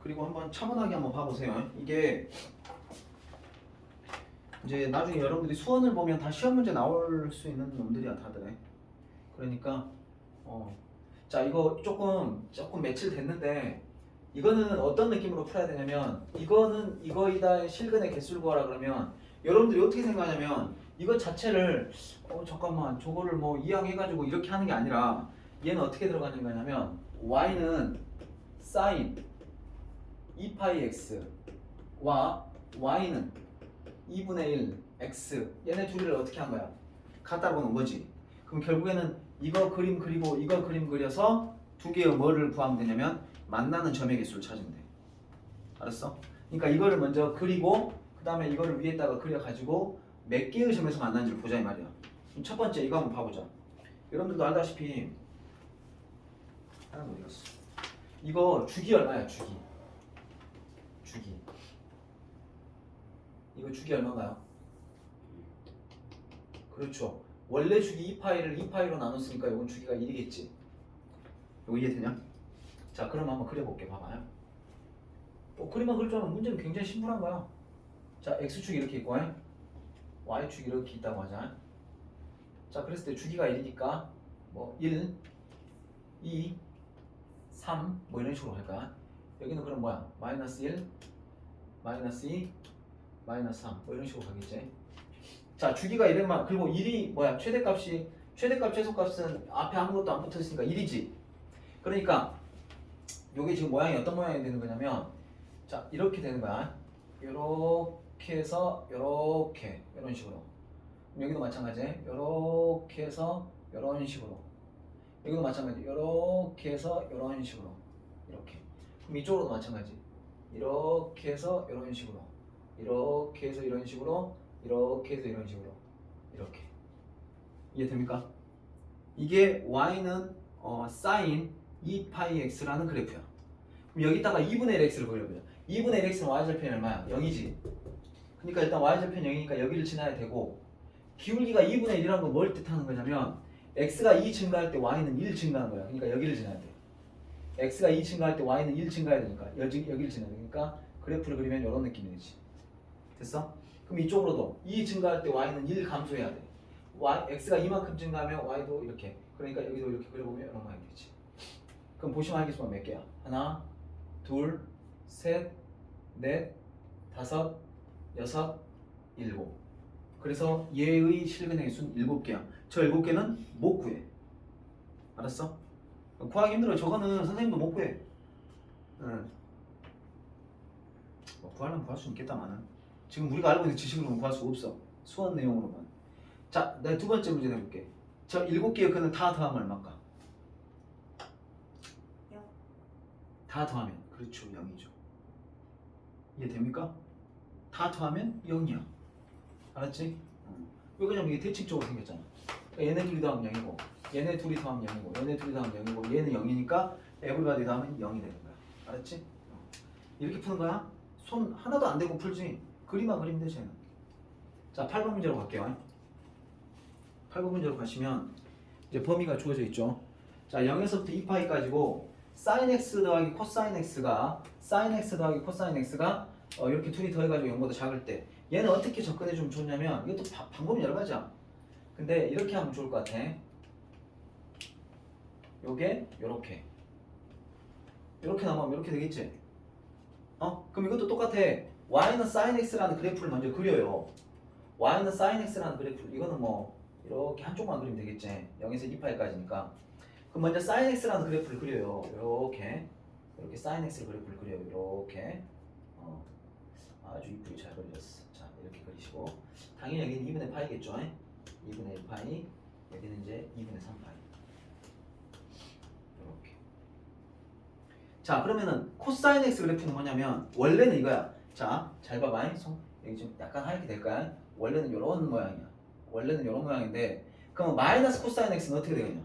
그리고 한번 차분하게 한번 봐보세요. 이게 이제 나중에 여러분들이 수원을 보면 다 시험 문제 나올 수 있는 놈들이야 다들. 그러니까 자 이거 조금 며칠 됐는데 이거는 어떤 느낌으로 풀어야 되냐면 이거는 이거이다 실근의 개수를 구하라 그러면 여러분들이 어떻게 생각하냐면 이거 자체를 잠깐만 저거를 뭐 이항해가지고 이렇게 하는 게 아니라 얘는 어떻게 들어가는 거냐면 y는 sin 2파이 x와 y는 2분의 1 x 얘네 둘이를 어떻게 한 거야? 갖다 놓은 거지. 그럼 결국에는 이거 그림 그리고 이거 그림 그려서 두 개의 뭐를 구하면 되냐면 만나는 점의 개수를 찾으면 돼. 알았어? 그러니까 이거를 먼저 그리고 그 다음에 이거를 위에다가 그려가지고 몇 개의 점에서 만나는지를 보자 이 말이야. 그럼 첫 번째 이거 한번 봐보자. 여러분들도 알다시피 하나 어디 갔어? 이거 주기 얼마야 주기? 이거 주기 얼마인가요? 그렇죠. 원래 주기 2파이를 2파이로 나눴으니까 이건 주기가 1이겠지. 이거 이해되냐? 자 그럼 한번 그려볼게. 봐봐요. 그림만 그릴 줄 알면 문제는 굉장히 심플한 거야. 자 x축이 이렇게 있고 y축이 이렇게 있다고 하자. 자 그랬을 때 주기가 1이니까 뭐 1, 2, 3 뭐 이런 식으로 할 거야. 여기는 그럼 뭐야? 마이너스 1, 마이너스 2, 마이너스 3 뭐 이런 식으로 가겠지. 자 주기가 1이면 그리고 1이 뭐야? 최대값 최소값은 앞에 아무것도 안 붙어있으니까 1이지. 그러니까 요게 지금 모양이 어떤 모양이 되는 거냐면 자 이렇게 되는 거야. 요렇게 해서 요렇게 이런 식으로. 여기도 마찬가지. 요렇게 해서 요런 식으로. 여기도 마찬가지. 요렇게 해서 요런 식으로. 이렇게. 그럼 이쪽으로도 마찬가지. 이렇게 해서 요런 식으로. 이렇게 해서 이런 식으로. 이렇게 해서 이런 식으로. 이렇게. 이해됩니까? 이게 y는 sin 2파이 x라는 그래프야. 그럼 여기다가 2분의 1 x를 그려보자. 2분의 1 x는 y절편이 얼마야? 0이지. 그러니까 일단 y절편 0이니까 여기를 지나야 되고 기울기가 2분의 1이라는 건 뭘 뜻하는 거냐면 x가 2 증가할 때 y는 1 증가하는 거야. 그러니까 여기를 지나야 돼. x가 2 증가할 때 y는 1 증가해야 되니까 여기를 지나야 되니까 그래프를 그리면 이런 느낌이 되지. 됐어? 그럼 이쪽으로도 2 증가할 때 y는 1 감소해야 돼. x가 이만큼 증가하면 y도 이렇게. 그러니까 여기도 이렇게 그려보면 이런 모양이 되지. 그럼 보시면 알겠지만 몇 개야? 하나, 둘, 셋, 넷, 다섯, 여섯, 일곱. 그래서 얘의 실근의 개수는 7개야. 저 7개는 못 구해. 알았어? 구하기 힘들어. 저거는 선생님도 못 구해. 응. 뭐 구하려면 구할 수 있겠다마는 지금 우리가 알고 있는 지식으로는 구할 수 없어. 수원 내용으로만. 자, 내가 두 번째 문제 내볼게. 저 7개의 근은 다 더하면 얼마일까? 다 더하면 그렇죠 0이죠. 이해됩니까? 다 더하면 0이야. 알았지? 왜 그러냐면 이게 대칭적으로 생겼잖아. 얘네 둘이 더하면 0이고 얘네 둘이 더하면 0이고 얘네 둘이 더하면 0이고 얘는 0이니까 에브리바디 더하면 0이 되는 거야. 알았지? 이렇게 푸는 거야. 손 하나도 안 대고 풀지. 그림만 그리면 되지. 자 8번 문제로 갈게요. 8번 문제로 가시면 이제 범위가 주어져 있죠. 자 0에서부터 2파이까지고 sin x 더하기 코사인 x가 sin x 더하기 코사인 x가 이렇게 둘이 더해가지고 0보다 작을 때 얘는 어떻게 접근해주면 좋냐면 이것도 방법이 여러 가지야. 근데 이렇게 하면 좋을 것 같아. 요게 요렇게 나오면 이렇게 되겠지. 그럼 이것도 똑같아. y는 sin x라는 그래프를 먼저 그려요. y는 sin x라는 그래프 이거는 뭐 이렇게 한쪽만 그리면 되겠지. 0에서 2파이까지니까. 그럼 먼저 sin x라는 그래프를 그려요. 이렇게 sin x 그래프를 그려요. 이렇게 아주 이쁘게 잘 그려졌어. 자 이렇게 그리시고 당연히 여기는 2분의 파이겠죠. 2분의 1파이 여기는 이제 2분의 3파이 이렇게. 자 그러면은 코사인 x 그래프는 뭐냐면 원래는 이거야. 자 잘 봐봐. 여기 좀 약간 하얗게 될까요? 원래는 이런 모양이야. 원래는 이런 모양인데 그러면 마이너스 코사인 x는 어떻게 되겠냐?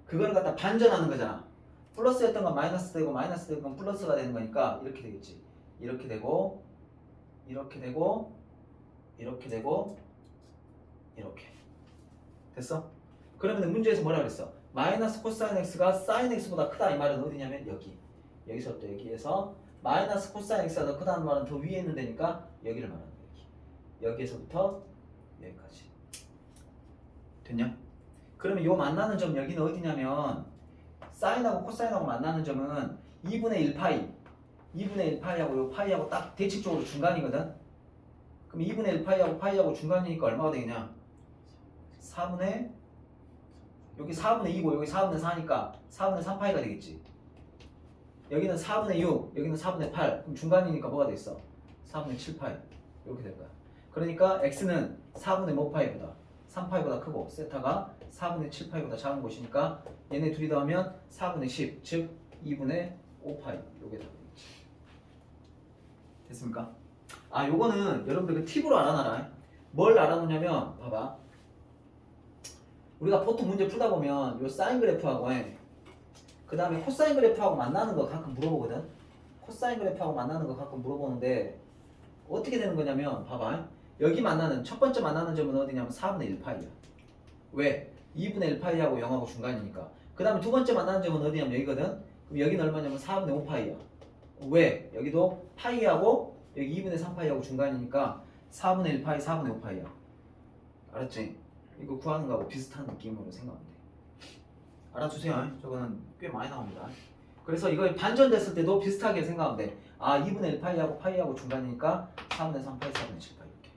그거를 갖다 반전하는 거잖아. 플러스였던 건 마이너스 되고 마이너스 되던 건 플러스가 되는 거니까 이렇게 되겠지. 이렇게 되고 이렇게 되고 이렇게 되고 이렇게 됐어? 그러면 문제에서 뭐라 그랬어? 마이너스 코사인 x가 사인 x보다 크다 이 말은 어디냐면 여기서부터 여기에서 마이너스 코사인 x가 더 크다는 말은 더 위에 있는 데니까 여기를 말하는 거야. 여기에서부터 여기까지. 됐냐? 그러면 요 만나는 점 여기는 어디냐면 사인하고 코사인하고 만나는 점은 2분의 1파이 2분의 1파이하고 요 파이하고 딱 대칭적으로 중간이거든. 그럼 2분의 1파이하고 파이하고 중간이니까 얼마가 되겠냐? 4분의 여기 4분의 2고 여기 4분의 4니까 4분의 3파이가 되겠지. 여기는 4분의 6 여기는 4분의 8 그럼 중간이니까 뭐가 되겠어? 4분의 7파이 이렇게 될 거야. 그러니까 x는 4분의 몇 파이보다 3파이보다 크고 세타가 4분의 7파이보다 작은 곳이니까 얘네 둘이 더하면 4분의 10 즉 2분의 5파이 요게 답이겠지. 됐습니까? 아 요거는 여러분들 그 팁으로 알아놔라. 뭘 알아놓냐면 봐봐. 우리가 보통 문제 풀다 보면 요 사인 그래프하고 그 다음에 코사인 그래프하고 만나는 거 가끔 물어보거든. 코사인 그래프하고 만나는 거 가끔 물어보는데 어떻게 되는 거냐면 봐봐. 여기 만나는 첫 번째 만나는 점은 어디냐면 4분의 1파이야. 왜? 2분의 1파이하고 0하고 중간이니까. 그 다음에 두 번째 만나는 점은 어디냐면 여기거든. 그럼 여기는 얼마냐면 4분의 5파이야. 왜? 여기도 파이하고 여기 2분의 3파이하고 중간이니까 4분의 1파이 4분의 5파이야. 알았지? 이거 구하는 거하고 비슷한 느낌으로 생각하면 돼. 알아두세요. 저거는 꽤 많이 나옵니다. 그래서 이거 반전됐을 때도 비슷하게 생각하면 돼. 아 2분의 1파이하고 파이하고 중간이니까 4분의 3파이 4분의 7파이 이렇게.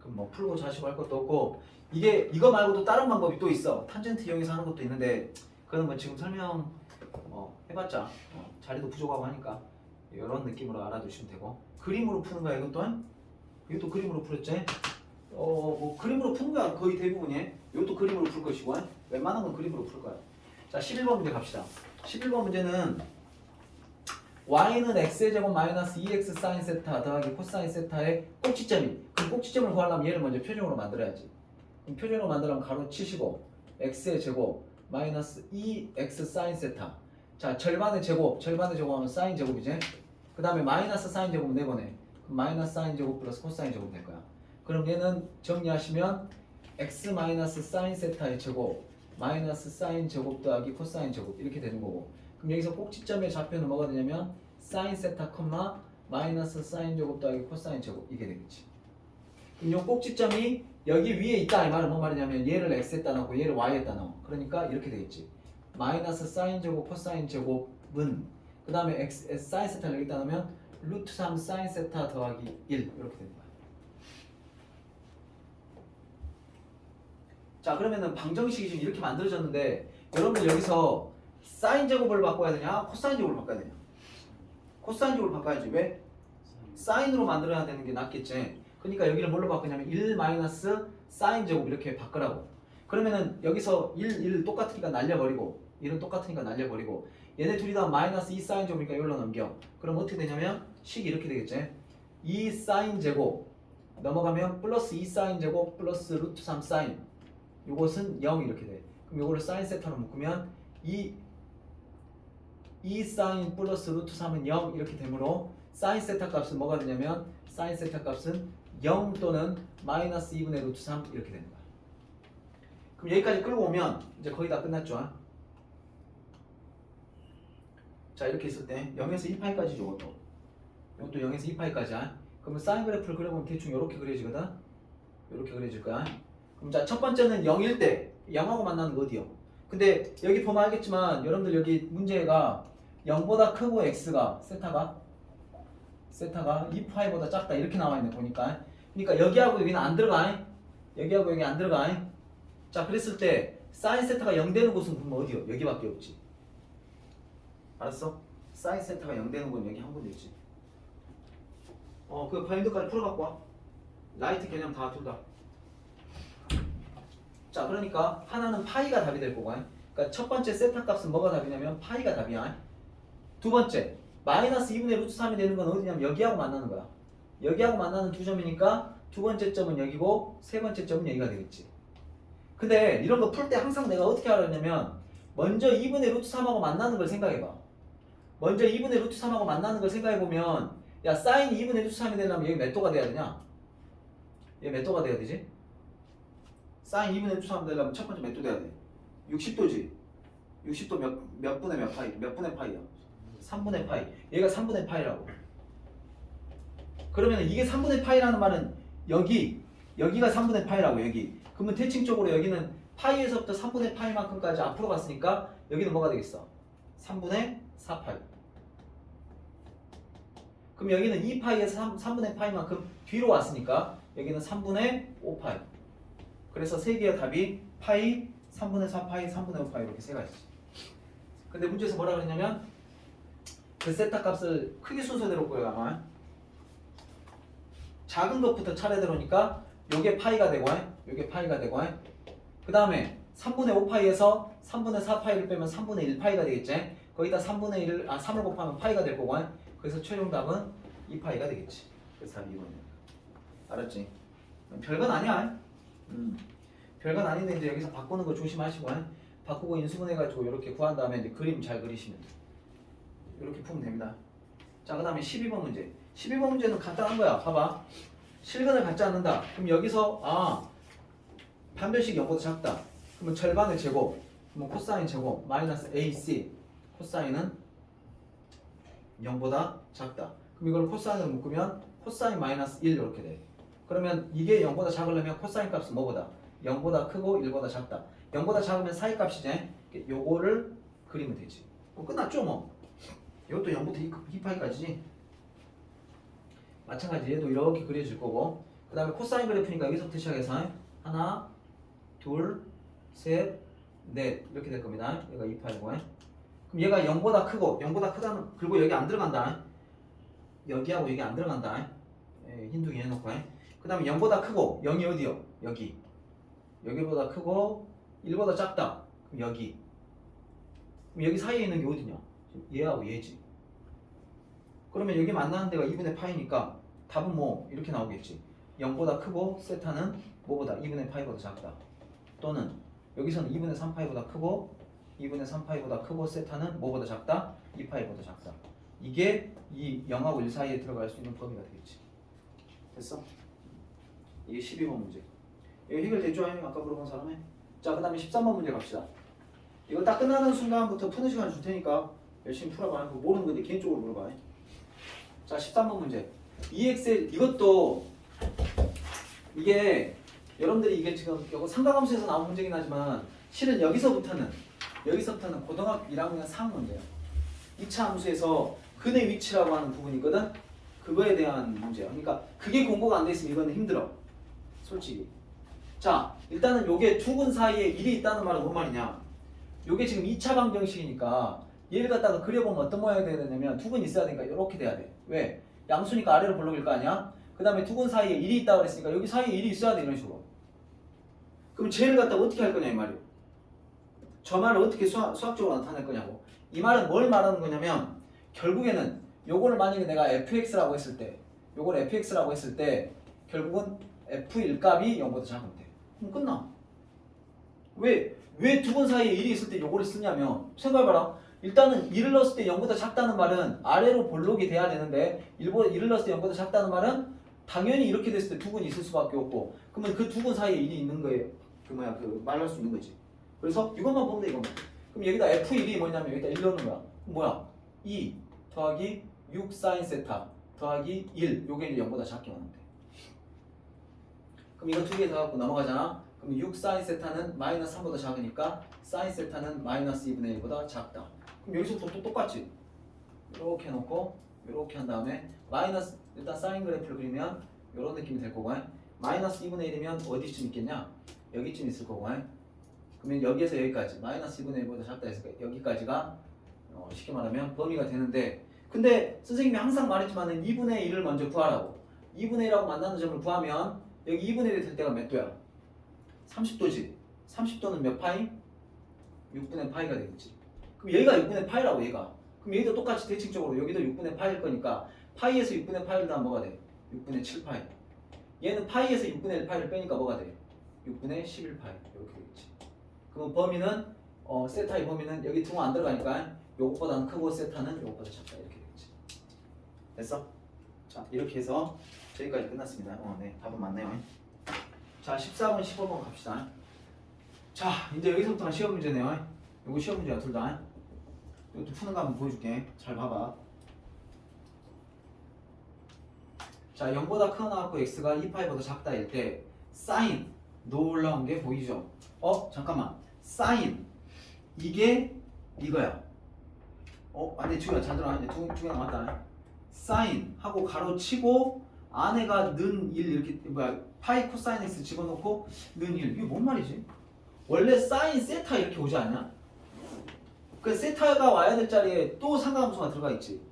그럼 뭐 풀고 자시고 할 것도 없고 이거 말고도 다른 방법이 또 있어. 탄젠트 이용해서 하는 것도 있는데 그건 뭐 지금 설명 해봤자 자리도 부족하고 하니까 이런 느낌으로 알아두시면 되고. 그림으로 푸는 거야 이것도? 이것도 그림으로 풀었지? 뭐 그림으로 푸는 거야 거의 대부분이. 이것도 그림으로 풀 것이고 웬만한 건 그림으로 풀 거야. 자 11번 문제 갑시다. 11번 문제는 y는 x의 제곱 마이너스 2x 사인 세타 더하기 코사인 세타의 꼭지점이. 그럼 꼭지점을 구하려면 얘를 먼저 표준으로 만들어야지. 그럼 표준으로 만들려면 가로 치시고 x의 제곱 마이너스 2x 사인 세타. 자 절반의 제곱 하면 사인 제곱이지. 그 다음에 마이너스 사인 제곱은 4번에 그럼 마이너스 사인 제곱 플러스 코사인 제곱 될 거야. 그럼 얘는 정리하시면 x 마이너스 사인 세타의 제곱 마이너스 사인 제곱 더하기 코사인 제곱 이렇게 되는 거고. 그럼 여기서 꼭지점의 좌표는 뭐가 되냐면 사인 세타 콤마 마이너스 사인 제곱 더하기 코사인 제곱 이게 되겠지. 그럼 이 꼭지점이 여기 위에 있다 이 말은 뭔 말이냐면 얘를 x에다 넣고 얘를 y에다 넣어. 그러니까 이렇게 되겠지. 마이너스 사인 제곱 코사인 제곱은 그 다음에 x 사인 세타를 여기다 넣으면 루트 3 사인 세타 더하기 1 이렇게 되는 거야. 자 그러면은 방정식이 지금 이렇게 만들어졌는데 여러분들 여기서 사인 제곱을 바꿔야 되냐 코사인 제곱을 바꿔야 되냐? 코사인 제곱을 바꿔야지. 왜? 사인으로 만들어야 되는 게 낫겠지. 그러니까 여기를 뭘로 바꾸냐면 1 마이너스 사인 제곱 이렇게 바꾸라고. 그러면은 여기서 1 똑같으니까 날려버리고 1은 똑같으니까 날려버리고 얘네 둘이 다 마이너스 2 사인 제곱이니까 이걸로 넘겨. 그럼 어떻게 되냐면 식이 이렇게 되겠지. 2 사인 제곱 넘어가면 플러스 2 사인 제곱 플러스 루트 3 사인 요것은 0 이렇게 돼. 그럼 요거를 사인 세타로 묶으면 2 사인 플러스 루트 3은 0 이렇게 되므로 사인 세타 값은 뭐가 되냐면 사인 세타 값은 0 또는 마이너스 2분의 루트 3 이렇게 되는 거야. 그럼 여기까지 끌고 오면 이제 거의 다 끝났죠. 자 이렇게 있을 때 0에서 2파이까지 이것도 0에서 2파이까지야. 그러면 사인 그래프를 그려보면 대충 이렇게 그려지거든. 이렇게 그려질 거야. 그럼 자 첫 번째는 0일 때 0하고 만나는 거 어디요? 근데 여기 보면 알겠지만 여러분들 여기 문제가 0보다 크고 x가 세타가 2파이보다 작다 이렇게 나와 있네 보니까. 그러니까 여기하고 여기는 안 들어가. 여기하고 여기 안 들어가. 자 그랬을 때 사인 세타가 0 되는 곳은 그럼 어디요? 여기밖에 없지. 알았어? 사인 세타가 0 되는 곳은 여기 한 군데 있지. 그 바인드까지 풀어갖고 와. 라이트 개념 다 둘 다. 자 그러니까 하나는 파이가 답이 될 거고. 그러니까 첫 번째 세타 값은 뭐가 답이냐면 파이가 답이야. 두 번째 마이너스 2분의 루트 3이 되는 건 어디냐면 여기하고 만나는 거야. 여기하고 만나는 두 점이니까 두 번째 점은 여기고 세 번째 점은 여기가 되겠지. 근데 이런 거 풀 때 항상 내가 어떻게 하려냐면 먼저 2분의 루트 3하고 만나는 걸 생각해봐. 먼저 2분의 루트 3하고 만나는 걸 생각해보면 야 사인 2분의 루트 3이 되려면 여기 몇 도가 돼야 되냐? 얘 몇 도가 돼야 되지? 사인 2분의 루트 3 되려면 첫 번째 몇 도 돼야 돼? 60도지? 60도 몇 분의 몇 파이? 몇 분의 파이야? 3분의 파이. 얘가 3분의 파이라고. 그러면 이게 3분의 파이라는 말은 여기가 3분의 파이라고 여기. 그러면 대칭적으로 여기는 파이에서부터 3분의 파이만큼까지 앞으로 갔으니까 여기는 뭐가 되겠어? 3분의 4파이. 그럼 여기는 2파이에서 3분의 파이만큼 뒤로 왔으니까 여기는 3분의 5파이. 그래서 세 개의 답이 파이, 3분의 4파이, 3분의 5파이 이렇게 세 가지지. 근데 문제에서 뭐라 그랬냐면 그 세타 값을 크기 순서대로 구해가면 작은 것부터 차례대로니까 요게 파이가 되고 요게 파이가 되고 그 다음에 3분의 5파이에서 3분의 4파이를 빼면 3분의 1파이가 되겠지. 거기다 3분의 1을 3을 곱하면 파이가 될 거고 그래서 최종 답은 2파이가 되겠지. 그래서 답이 2번이야. 알았지? 별건 아니야. 별건 아닌데 이제 여기서 바꾸는 거 조심하시고 바꾸고 인수분해가지고 이렇게 구한 다음에 이제 그림 잘 그리시면 돼. 이렇게 풀면 됩니다. 자, 그 다음에 12번 문제. 12번 문제는 간단한 거야. 봐봐. 실근을 갖지 않는다. 그럼 여기서 반별식이 0보다 작다. 그러면 절반의 제곱. 그러면 코사인 제곱 마이너스 AC. 코사인은 0보다 작다. 그럼 이걸 코사인으로 묶으면 코사인 마이너스 1 이렇게 돼. 그러면 이게 0보다 작으려면 코사인 값은 뭐보다? 0보다 크고 1보다 작다. 0보다 작으면 사이 값이지. 요거를 그리면 되지. 끝났죠 뭐. 이것도 0부터 2파이까지지. 마찬가지 얘도 이렇게 그려질 거고 그 다음에 코사인 그래프니까 여기서부터 시작해서 하나, 둘, 셋, 넷 이렇게 될 겁니다. 얘가 2파이고 그럼 얘가 0보다 크고 0보다 크다는 그리고 여기 안 들어간다. 여기하고 여기 안 들어간다. 흰둥이 해놓고 그 다음에 0보다 크고 0이 어디요? 여기보다 크고 1보다 작다. 그럼 여기. 그럼 여기 사이에 있는 게 어디냐? 얘하고 얘지. 그러면 여기 만나는 데가 2분의 파이니까 답은 뭐 이렇게 나오겠지. 0보다 크고 세타는 뭐보다? 2분의 파이보다 작다. 또는 여기서는 2분의 3파이보다 크고 2분의 3파이보다 크고 세타는 뭐보다 작다? 2파이보다 작다. 이게 이 0하고 1 사이에 들어갈 수 있는 범위가 되겠지. 됐어? 이게 12번 문제. 이거 해결됐죠? 아까 물어본 사람이? 자, 그 다음에 13번 문제 갑시다. 이거 딱 끝나는 순간부터 푸는 시간 줄 테니까 열심히 풀어봐. 모르는 건데 개인적으로 물어봐. 자, 13번 문제. EXL 이것도 이게 여러분들이 이게 지금 이거 삼각함수에서 나온 문제긴 하지만 실은 여기서부터는 고등학교 1학년 4학년 문제예요. 2차 함수에서 근의 위치라고 하는 부분이 있거든. 그거에 대한 문제야. 그러니까 그게 공부가 안 돼 있으면 이거는 힘들어. 솔직히. 자, 일단은 요게 두 근 사이에 1이 있다는 말은 뭔 말이냐? 요게 지금 2차 방정식이니까 얘를 갖다가 그려보면 어떤 모양이 돼야 되냐면 두 근 있어야 되니까 이렇게 돼야 돼. 왜? 양수니까 아래로 볼록일 거 아니야? 그 다음에 두 근 사이에 1이 있다고 그랬으니까 여기 사이에 1이 있어야 돼. 이런 식으로. 그럼 쟤를 갖다가 어떻게 할 거냐 이 말이에요. 저 말을 어떻게 수학적으로 나타낼 거냐고. 이 말은 뭘 말하는 거냐면 결국에는 요거를 만약에 내가 fx라고 했을 때 결국은 f1 값이 0보다 작으면 돼. 그럼 끝나. 왜 두 근 사이에 1이 있을 때 요거를 쓰냐면 생각해봐라. 일단은 1을 넣었을 때 0보다 작다는 말은 아래로 볼록이 돼야 되는데 1을 넣었을 때 0보다 작다는 말은 당연히 이렇게 됐을 때 두 근이 있을 수밖에 없고 그러면 그 두 근 사이에 1이 있는 거예요. 말할 수 있는 거지. 그래서 이것만 보면 돼 이것만. 그럼 여기다 f1이 뭐냐면 여기다 1 넣는 거야. 뭐야? 2 더하기 6 사인 세타 더하기 1 요게 이제 0보다 작게 하면 돼. 그럼 이거 두 개 더 갖고 넘어가잖아. 그럼 6 사인 세타는 마이너스 3보다 작으니까 사인 세타는 마이너스 2분의 1보다 작다. 그럼 여기서부터 또 똑같지. 이렇게 해놓고 이렇게 한 다음에 마이너스 일단 사인 그래프를 그리면 이런 느낌이 될 거고 마이너스 2분의 1이면 어디쯤 있겠냐? 여기쯤 있을 거고 그러면 여기에서 여기까지 마이너스 2분의 1보다 작다 했으니까 여기까지가 쉽게 말하면 범위가 되는데 근데 선생님이 항상 말했지만은 2분의 1을 먼저 구하라고 2분의 1하고 만나는 점을 구하면 여기 2분의 1이 될 때가 몇 도야? 30도지 30도는 몇 파이? 6분의 파이가 되겠지. 그럼 여기가 6분의 파이라고 얘가. 그럼 여기도 똑같이 대칭적으로 여기도 6분의 파이일 거니까 파이에서 6분의 파이를 더하면 뭐가 돼? 6분의 7파이. 얘는 파이에서 6분의 1파이를 빼니까 뭐가 돼? 6분의 11파이 이렇게 되겠지. 그럼 범위는 세타의 범위는 여기 등호 안 들어가니까 요것보다는 크고 세타는 요것보다 작다 이렇게 되겠지. 됐어? 자 이렇게 해서 저기까지 끝났습니다. 네 답은 맞네요. 자 14번 15번 갑시다. 자 이제 여기서부터가 시험 문제네요. 요거 시험 문제야 둘 다. 이것도 푸는 거 한번 보여줄게. 잘 봐봐. 자, 0보다 크거나 x가 2파이보다 작다 일 때 사인 놀라운 게 보이죠? 잠깐만. 사인 이게 이거야. 안돼 주희야 잘 들어. 이제 두 개 남았다. 사인 하고 가로치고 안에가 는 1 이렇게 파이 코사인 x 집어넣고 는 1. 이게 뭔 말이지? 원래 사인 세타 이렇게 오지 않냐? 그 세타가 와야 될 자리에 또 상가함수가 들어가 있지.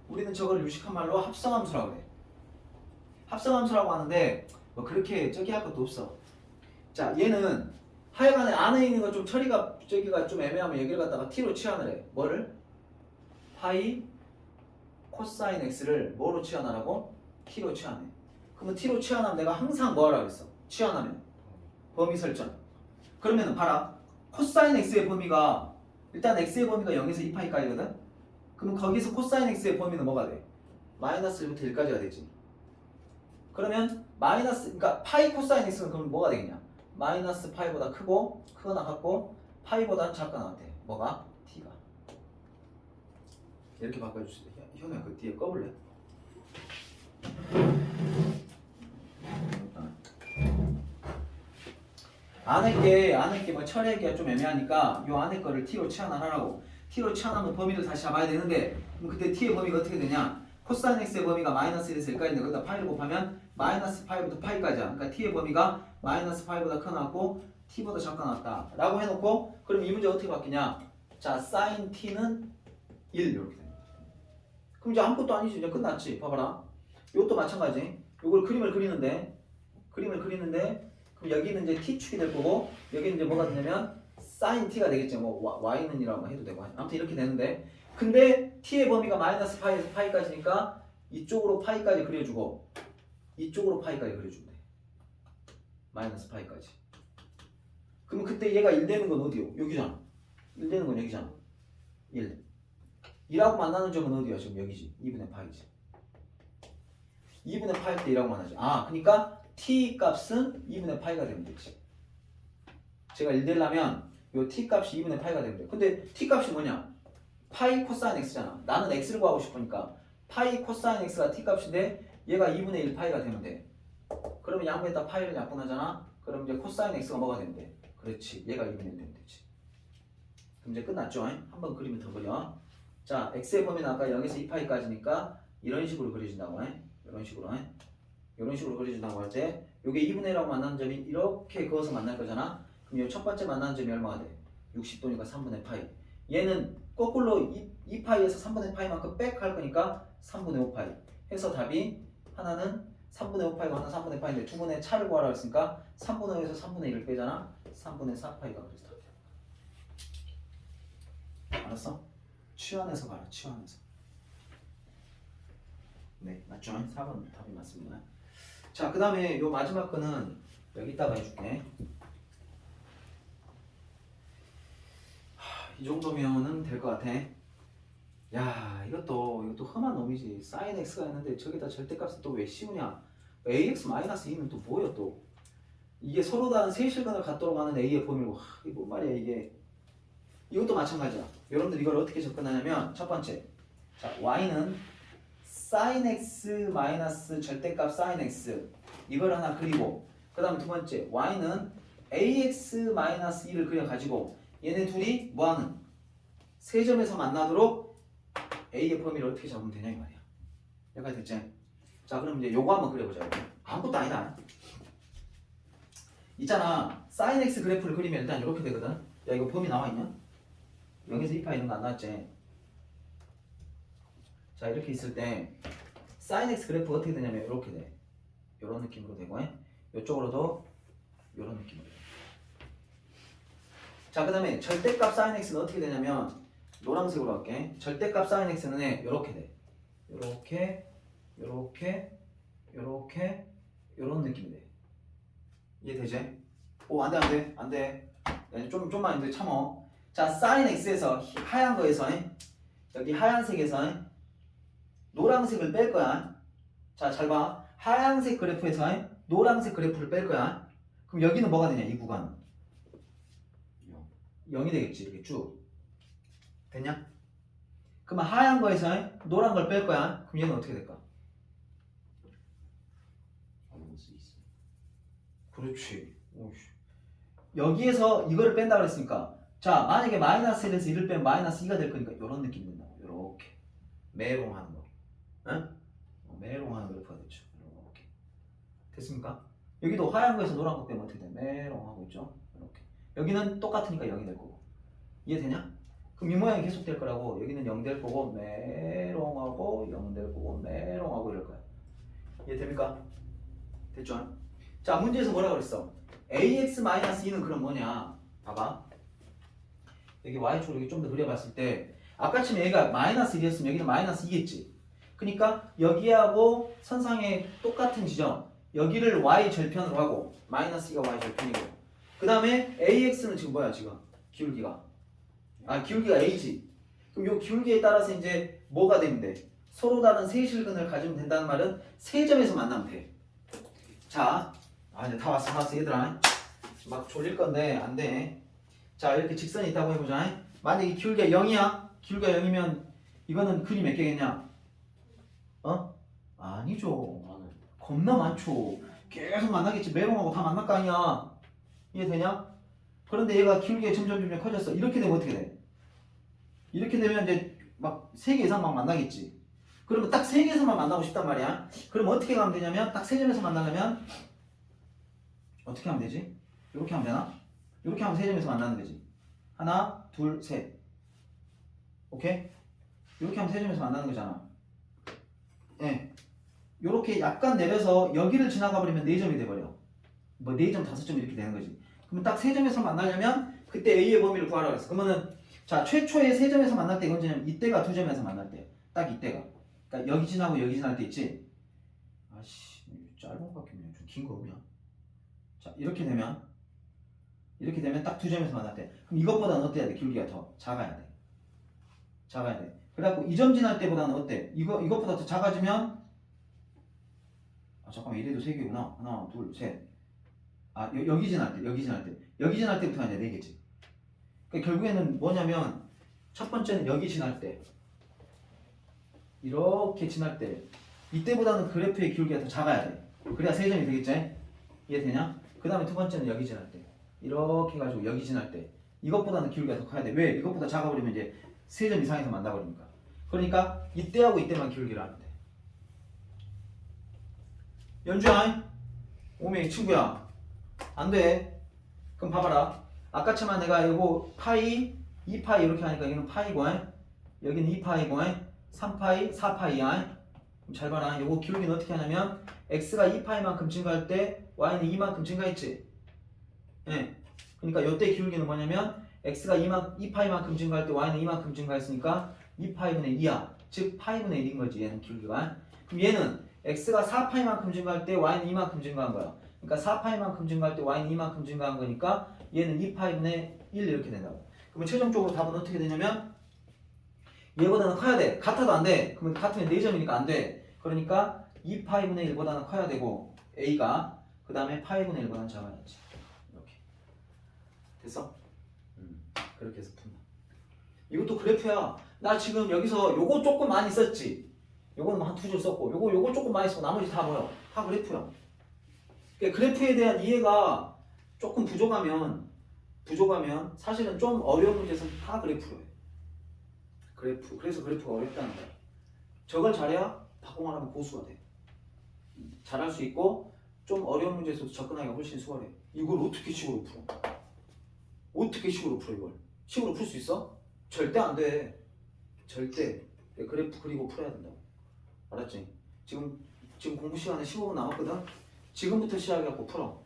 우리는 저걸 유식한 말로 합성함수라고 그래. 합성함수라고 하는데 뭐 그렇게 저기 할 것도 없어. 자, 얘는 하여간에 안에 있는 거 좀 처리가 저기가 좀 애매하면 여기를 갖다가 t로 치환을 해. 뭐를? 파이 코사인 x를 뭐로 치환하라고? t로 치환해. 그러면 t로 치환하면 내가 항상 뭐 하라고 했어? 치환하면 범위 설정. 그러면은 봐라. 코사인 x의 범위가 일단 x의 범위가 0에서 2파이까지거든? 그러면 거기서 코사인 x의 범위는 뭐가 돼? 마이너스 1부터 1까지가 되지. 그러면 그러니까 파이 코사인 x는 그럼 뭐가 되겠냐? 마이너스 파이보다 크거나 같고 파이보다는 작거나 같아. 뭐가? t가. 이렇게 바꿔주세요. 현우야 그 뒤에 꺼볼래? 안에 게 뭐 처리하기가 좀 애매하니까 요 안에 거를 t로 치환하라고. t로 치환하면 범위를 다시 잡아야 되는데 그럼 그때 t의 범위가 어떻게 되냐? 코사인 x의 범위가 마이너스 1에서 1까지인데 거기다 파이를 곱하면 마이너스 파이부터 파이까지야. 그러니까 t의 범위가 마이너스 파이보다 커나왔고 t보다 작거나 같다 라고 해놓고 그럼 이 문제 어떻게 바뀌냐? 자, 사인 t는 1 이렇게 됩니다. 그럼 이제 아무것도 아니지. 이제 끝났지. 봐봐라. 이것도 마찬가지. 이걸 그림을 그리는데 그럼 여기는 이제 t축이 될 거고 여기는 이제 뭐가 되냐면 sin t가 되겠죠. 뭐 y는 이라고 해도 되고 아무튼 이렇게 되는데 근데 t의 범위가 마이너스 파이에서 파이까지니까 이쪽으로 파이까지 그려주고 이쪽으로 파이까지 그려주면 돼. 마이너스 파이까지. 그러면 그때 얘가 1 되는 건 어디요? 여기잖아. 1 되는 건 여기잖아. 1. 2라고 만나는 점은 어디야? 지금 여기지. 2분의 파이지. 2분의 파이 때 2라고 만나지. 그러니까 t 값은 2분의 파이가 되면 되지. 제가 1 되려면 요 t 값이 2분의 파이가 되면 돼. 근데 t 값이 뭐냐? 파이 코사인 x잖아. 나는 x를 구하고 싶으니까 파이 코사인 x가 t 값인데 얘가 2분의 1 파이가 되면 돼. 그러면 양변에다 파이를 약분하잖아. 그럼 이제 코사인 x가 뭐가 되면 돼? 그렇지. 얘가 2분의 1 되면 되지. 그럼 이제 끝났죠? 한번 그리면 더 그려. 자, x의 범위는 아까 0에서 2파이까지니까 이런 식으로 그려진다고 해. 이런 식으로 그려준다고 할 때 요게 2분의 1하고 만나는 점이 이렇게 그어서 만날 거잖아. 그럼 요 첫 번째 만나는 점이 얼마가 돼? 60도니까 3분의 파이. 얘는 거꾸로 2파이에서 3분의 파이만큼 백 할 거니까 3분의 5파이. 해서 답이 하나는 3분의 5파이고 하나는 3분의 파이인데 두 분의 차를 구하라고 했으니까 3분의 5에서 3분의 1을 빼잖아. 3분의 4파이가 그래서 답이야. 알았어? 치환해서 가라. 치환해서. 네, 맞죠? 4번 답이 맞습니다. 자, 그 다음에 요 마지막 거는 여기다가 해줄게. 이 정도면은 될 것 같아. 야, 이것도 험한 놈이지. sin x가 있는데 저기다 절대값을 또 왜 씌우냐? ax 마이너스 2는 또 뭐야 또? 이게 서로 다른 세실근을 갖도록 하는 a의 범위고, 이게 뭔 말이야 이게? 이것도 마찬가지야. 여러분들 이걸 어떻게 접근하냐면 첫 번째, 자 y는 sin x 마이너스 절대값 sin x 이걸 하나 그리고 그 다음 두 번째 y는 ax 마이너스 2를 그려가지고 얘네 둘이 뭐하는? 세 점에서 만나도록 a의 범위를 어떻게 잡으면 되냐 이 말이야. 여기까지 됐지? 자, 그럼 이제 요거 한번 그려보자. 아무것도 아니다. 있잖아, sin x 그래프를 그리면 일단 이렇게 되거든. 야, 이거 범위 나와있냐? 0에서 2파 이런 거 안 나왔지? 자, 이렇게 있을 때 sin x 그래프가 어떻게 되냐면 이렇게 돼. 이런 느낌으로 되고 이쪽으로도 이런 느낌으로 돼. 자, 그 다음에 절대값 sin x는 어떻게 되냐면 노란색으로 할게. 절대값 sin x는 이렇게 돼. 이렇게 이런 느낌이 돼. 이해되지? 오, 안돼. 좀만 이제 참어. 자, sin x에서 하얀 거에서 여기 하얀색에서 노란색을 뺄 거야. 자, 잘 봐. 하얀색 그래프에서 노란색 그래프를 뺄 거야. 그럼 여기는 뭐가 되냐? 이 구간은 0이 되겠지. 이렇게 쭉 됐냐? 그러면 하얀 거에서 노란 걸 뺄 거야. 그럼 얘는 어떻게 될까? 마이너스 있어. 그렇지. 오이씨. 여기에서 이거를 뺀다 그랬으니까 자 만약에 마이너스 1에서 1을 빼면 마이너스 2가 될 거니까 이런 느낌 된다고. 이렇게 메롱하는 거. 응? 메롱하는 그래프가 됐죠. 이렇게 됐습니까? 여기도 하얀 거에서 노란 거 빼면 어떻게 돼? 메롱하고 있죠. 이렇게 여기는 똑같으니까 0이 될 거고 이해되냐? 그럼 이 모양이 계속 될 거라고. 여기는 0 될 거고 메롱하고 0 될 거고 메롱하고 이럴 거야. 이해됩니까? 됐죠? 자 문제에서 뭐라 그랬어? ax-2는 그럼 뭐냐? 봐봐. 여기 y축을 여기 좀 더 그려봤을 때 아까처럼 여기가 마이너스 1이었으면 여기는 마이너스 2겠지. 그러니까 여기하고 선상에 똑같은 지점 여기를 y 절편으로 하고 마이너스 2가 y 절편이고 그 다음에 ax는 지금 뭐야 지금? 기울기가 기울기가 a지. 그럼 요 기울기에 따라서 이제 뭐가 되면 돼? 서로 다른 세실근을 가지면 된다는 말은 세 점에서 만나면 돼. 자 이제 다 왔어 얘들아. 막 졸릴 건데 안 돼. 자 이렇게 직선이 있다고 해보자. 만약에 기울기가 0이야. 기울기가 0이면 이거는 근이 몇 개겠냐? 아니죠. 많아요. 겁나 많죠. 계속 만나겠지. 메롱하고 다 만날 거 아니야. 이해되냐? 그런데 얘가 기울기가 점점 커졌어. 이렇게 되면 어떻게 돼? 이렇게 되면 이제 막 3개 이상 막 만나겠지. 그러면 딱 3개에서만 만나고 싶단 말이야. 그럼 어떻게 가면 되냐면 딱 3점에서 만나려면 어떻게 하면 되지? 이렇게 하면 되나? 이렇게 하면 3점에서 만나는 거지. 하나, 둘, 셋. 오케이? 이렇게 하면 3점에서 만나는 거잖아. 예. 이렇게 약간 내려서 여기를 지나가 버리면 4점이 돼버려. 뭐 4점, 5점 이렇게 되는 거지. 그러면 딱 3점에서 만나려면 그때 A의 범위를 구하라 그랬어. 그러면은 자 최초의 3점에서 만날 때 언제냐면 이때가 2점에서 만날 때. 딱 이때가. 그러니까 여기 지나고 여기 지날 때 있지. 아씨 짧은 거 같겠네. 좀 긴 거 없냐? 자 이렇게 되면 딱 2점에서 만날 때. 그럼 이것보다는 어때야 돼? 기울기가 더 작아야 돼. 작아야 돼. 그래갖고 2점 지날 때보다는 어때? 이것보다 더 작아지면 잠깐만 이래도 3개구나. 하나, 둘, 셋. 여기 지날 때부터 이제 4개지. 그러니까 결국에는 뭐냐면 첫 번째는 여기 지날 때 이렇게 지날 때 이때보다는 그래프의 기울기가 더 작아야 돼. 그래야 3점이 되겠지? 이해되냐? 그 다음에 두 번째는 여기 지날 때 이렇게 해가지고 여기 지날 때 이것보다는 기울기가 더 커야 돼. 왜? 이것보다 작아버리면 이제 3점 이상에서 만나버리니까. 그러니까 이때하고 이때만 기울기를 하면 돼. 연주야 오메 친구야 안돼. 그럼 봐봐라. 아까처럼 내가 이거 파이 2파이 이렇게 하니까 여기는 파이고 여기는 2파이고 3파이 4파이야. 잘 봐라. 이거 기울기는 어떻게 하냐면 x가 2파이만큼 증가할 때 y는 2만큼 증가했지. 예. 그러니까 이때 기울기는 뭐냐면 x가 2파이만큼 증가할 때 y는 2만큼 증가했으니까 2파이분의 2야. 즉 파이분의 1인 거지. 얘는 기울기가. 그럼 얘는 x가 4파이만큼 증가할 때 y는 이만큼 증가한 거야. 그러니까 4파이만큼 증가할 때 y는 이만큼 증가한 거니까 얘는 2파이분의 1 이렇게 된다고. 그러면 최종적으로 답은 어떻게 되냐면 얘보다는 커야 돼. 같아도 안 돼. 그러면 같으면 4점이니까 안 돼. 그러니까 2파이분의 1보다는 커야 되고 a가 그 다음에 파이분의 1보다는 작아야지. 이렇게 됐어? 그렇게 해서 푼다. 이것도 그래프야. 나 지금 여기서 요거 조금 많이 썼지. 요거는 한 2줄 썼고 요거 조금 많이 쓰고 나머지 다 뭐야? 다 그래프야. 그러니까 그래프에 대한 이해가 조금 부족하면 사실은 좀 어려운 문제에서는 다 그래프로 해. 그래서 그래프가 어렵다는 거야. 저걸 잘해야 박공환하면 고수가 돼. 잘할 수 있고 좀 어려운 문제에서도 접근하기가 훨씬 수월해. 이걸 어떻게 식으로 풀어? 이걸? 식으로 풀 수 있어? 절대 안 돼. 절대. 그래프 그리고 풀어야 된다고. 알았지? 지금 공부 시간에 15분 남았거든? 지금부터 시작해갖고 풀어.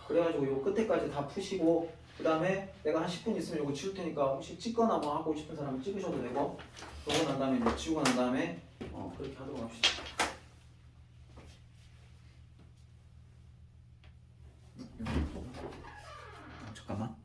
그래가지고 요 끝에까지 다 푸시고 그 다음에 내가 한 10분 있으면 요거 치울 테니까 혹시 찍거나 뭐 하고 싶은 사람은 찍으셔도 되고 그러고 난 다음에 이제 치우고 난 다음에 그렇게 하도록 합시다. 잠깐만.